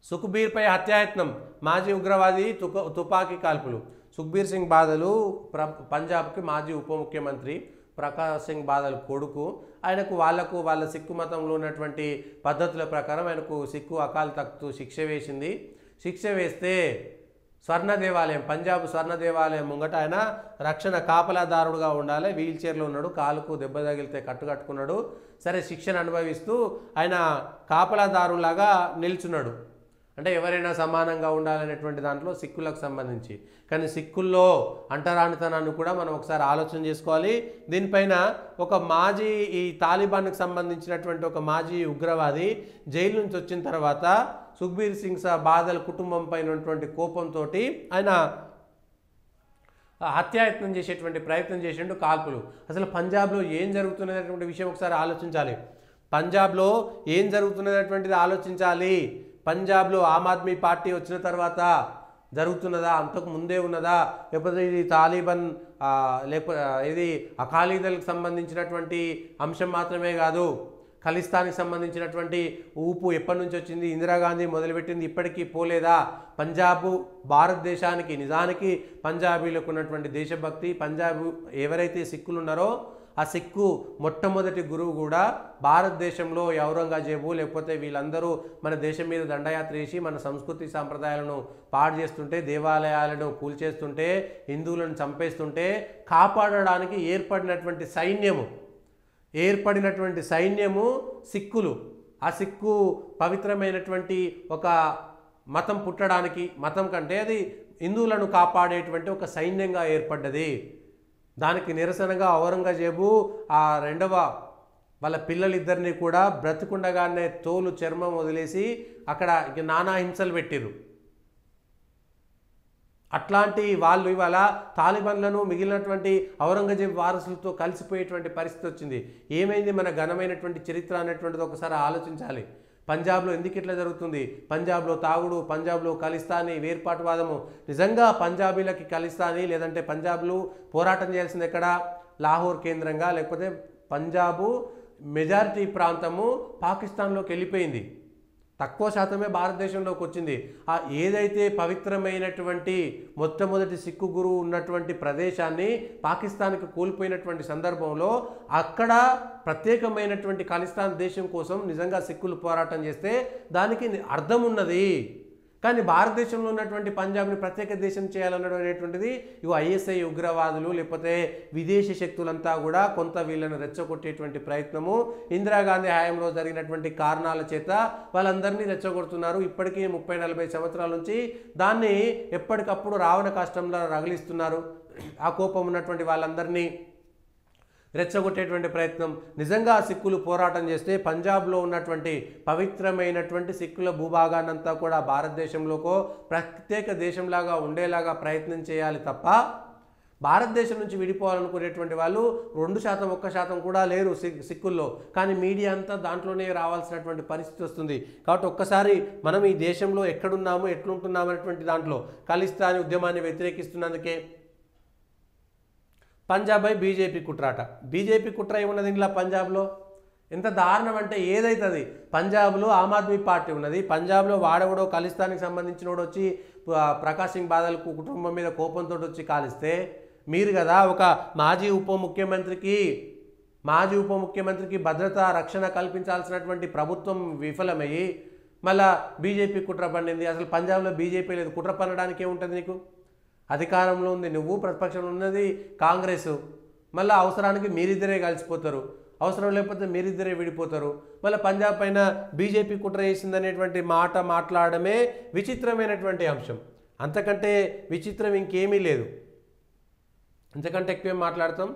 సుఖ్బీర్పై హత్యాయత్నం, మాజీ ఉగ్రవాది తుపాకీ కాల్పులు. సుఖ్బీర్ సింగ్ బాదలు పంజాబ్కి మాజీ ఉప ముఖ్యమంత్రి ప్రకాష్ సింగ్ బాదల్ కొడుకు. ఆయనకు వాళ్ళ సిక్కు మతంలో ఉన్నటువంటి పద్ధతుల ప్రకారం ఆయనకు సిక్కు అకాల్ తఖ్తు శిక్ష వేసింది. శిక్ష వేస్తే స్వర్ణ దేవాలయం, పంజాబ్ స్వర్ణ దేవాలయం ముంగట ఆయన రక్షణ కాపలాదారుడుగా ఉండాలి. వీల్ చైర్లో ఉన్నాడు, కాలుకు దెబ్బ తగిలితే కట్టుకున్నాడు. సరే, శిక్షను అనుభవిస్తూ ఆయన కాపలాదారులాగా నిల్చున్నాడు. అంటే ఎవరైనా సమానంగా ఉండాలనేటువంటి దాంట్లో సిక్కులకు సంబంధించి. కానీ సిక్కుల్లో అంటరానితనాన్ని కూడా మనం ఒకసారి ఆలోచన చేసుకోవాలి. దీనిపైన ఒక మాజీ ఈ తాలిబాన్కి సంబంధించినటువంటి ఒక మాజీ ఉగ్రవాది జైలు నుంచి వచ్చిన తర్వాత సుఖ్బీర్ సింగ్ బాదల్ కుటుంబం పైన ఉన్నటువంటి కోపంతో ఆయన హత్యాయత్నం చేసేటువంటి ప్రయత్నం చేసిండు, కాల్పులు. అసలు పంజాబ్లో ఏం జరుగుతున్నటువంటి విషయం ఒకసారి ఆలోచించాలి. పంజాబ్లో ఏం జరుగుతున్నటువంటిది ఆలోచించాలి. పంజాబ్లో ఆమ్ ఆద్మీ పార్టీ వచ్చిన తర్వాత జరుగుతున్నదా, అంతకు ముందే ఉన్నదా, లేకపోతే ఇది తాలిబాన్ లేకపోతే ఇది అకాలీదళకు సంబంధించినటువంటి అంశం మాత్రమే కాదు, ఖలిస్తాన్కి సంబంధించినటువంటి ఊపు ఎప్పటి నుంచి వచ్చింది, ఇందిరాగాంధీ మొదలుపెట్టింది ఇప్పటికీ పోలేదా? పంజాబు భారతదేశానికి, నిజానికి పంజాబీలకు ఉన్నటువంటి దేశభక్తి, పంజాబ్ ఎవరైతే సిక్కులు ఉన్నారో ఆ సిక్కు మొట్టమొదటి గురువు కూడా భారతదేశంలో ఔరంగజేబు లేకపోతే వీళ్ళందరూ మన దేశం మీద దండయాత్ర చేసి మన సంస్కృతి సాంప్రదాయాలను పాడు చేస్తుంటే, దేవాలయాలను కూల్చేస్తుంటే, హిందువులను చంపేస్తుంటే కాపాడడానికి ఏర్పడినటువంటి సైన్యము సిక్కులు. ఆ సిక్కు పవిత్రమైనటువంటి ఒక మతం పుట్టడానికి, మతం కంటే అది హిందువులను కాపాడేటువంటి ఒక సైన్యంగా ఏర్పడ్డది. దానికి నిరసనగా ఔరంగజేబు ఆ రెండవ వాళ్ళ పిల్లలిద్దరినీ కూడా బ్రతికుండగానే తోలు చర్మం వదిలేసి అక్కడ నానా హింసలు పెట్టిరు. అట్లాంటి వాళ్ళు ఇవాళ తాలిబాన్లను మిగిలినటువంటి ఔరంగజేబు వారసులతో కలిసిపోయేటువంటి పరిస్థితి వచ్చింది. ఏమైంది మన ఘనమైనటువంటి చరిత్ర అనేటువంటిది ఒకసారి ఆలోచించాలి. పంజాబ్లో ఎందుకు ఇట్లా జరుగుతుంది? పంజాబ్లో తాగుడు, పంజాబ్లో ఖలిస్తానీ వేర్పాటువాదము. నిజంగా పంజాబీలకి ఖలిస్తానీ లేదంటే పంజాబ్లు పోరాటం చేయాల్సింది ఎక్కడ? లాహోర్ కేంద్రంగా, లేకపోతే పంజాబు మెజారిటీ ప్రాంతము పాకిస్తాన్లోకి వెళ్ళిపోయింది, తక్కువ శాతమే భారతదేశంలోకి వచ్చింది. ఆ ఏదైతే పవిత్రమైనటువంటి మొట్టమొదటి సిక్కు గురువు ఉన్నటువంటి ప్రదేశాన్ని పాకిస్తాన్కి కోల్పోయినటువంటి సందర్భంలో అక్కడ ప్రత్యేకమైనటువంటి ఖలిస్తాన్ దేశం కోసం నిజంగా సిక్కులు పోరాటం చేస్తే దానికి అర్థం ఉన్నది. కానీ భారతదేశంలో ఉన్నటువంటి పంజాబ్ని ప్రత్యేక దేశం చేయాలనేటువంటిది ఇవి ఐఎస్ఐ ఉగ్రవాదులు లేకపోతే విదేశీ శక్తులంతా కూడా కొంత వీళ్ళని రెచ్చగొట్టేటువంటి ప్రయత్నము, ఇందిరాగాంధీ హయాంలో జరిగినటువంటి కారణాల చేత వాళ్ళందరినీ రెచ్చగొడుతున్నారు. ఇప్పటికీ 30-40 సంవత్సరాల నుంచి దాన్ని ఎప్పటికప్పుడు రావణ కాష్టంలో రగిలిస్తున్నారు. ఆ కోపం ఉన్నటువంటి వాళ్ళందరినీ రెచ్చగొట్టేటువంటి ప్రయత్నం. నిజంగా సిక్కులు పోరాటం చేస్తే పంజాబ్లో ఉన్నటువంటి పవిత్రమైనటువంటి సిక్కుల భూభాగాన్నంతా కూడా భారతదేశంలోకో ప్రత్యేక దేశంలాగా ఉండేలాగా ప్రయత్నం చేయాలి తప్ప భారతదేశం నుంచి విడిపోవాలనుకునేటువంటి వాళ్ళు 2%, 1% కూడా లేరు సిక్కుల్లో. కానీ మీడియా అంతా దాంట్లోనే రావాల్సినటువంటి పరిస్థితి వస్తుంది. కాబట్టి ఒక్కసారి మనం ఈ దేశంలో ఎక్కడున్నాము, ఎట్లుంటున్నాము అనేటువంటి దాంట్లో ఖలిస్తానీ ఉద్యమాన్ని వ్యతిరేకిస్తున్నందుకే పంజాబ్ పై బీజేపీ కుట్రాట. బీజేపీ కుట్ర ఏమున్నది ఇంట్లో పంజాబ్లో? ఎంత దారుణం అంటే ఏదైతుంది, పంజాబ్లో ఆమ్ ఆద్మీ పార్టీ ఉన్నది, పంజాబ్లో వాడెవడో ఖలిస్తాన్కి సంబంధించిన వాడు వచ్చి ప్రకాష్ సింగ్ బాదల్ కుటుంబం మీద కోపంతో వచ్చి కాలిస్తే మీరు కదా ఒక మాజీ ఉప ముఖ్యమంత్రికి భద్రత రక్షణ కల్పించాల్సినటువంటి ప్రభుత్వం విఫలమయ్యి మళ్ళా బీజేపీ కుట్ర పన్నింది. అసలు పంజాబ్లో బీజేపీ లేదు, కుట్ర పన్నడానికి ఏముంటుంది? నీకు అధికారంలో ఉంది నువ్వు, ప్రతిపక్షంలో ఉన్నది కాంగ్రెస్. మళ్ళీ అవసరానికి మీరిద్దరే కలిసిపోతారు, అవసరం లేకపోతే మీరిద్దరే విడిపోతారు. మళ్ళీ పంజాబ్ పైన బీజేపీ కుట్ర చేసిందనేటువంటి మాట మాట్లాడమే విచిత్రమైనటువంటి అంశం. అంతకంటే విచిత్రం ఇంకేమీ లేదు. అంతకంటే ఎక్కువ మాట్లాడతాం.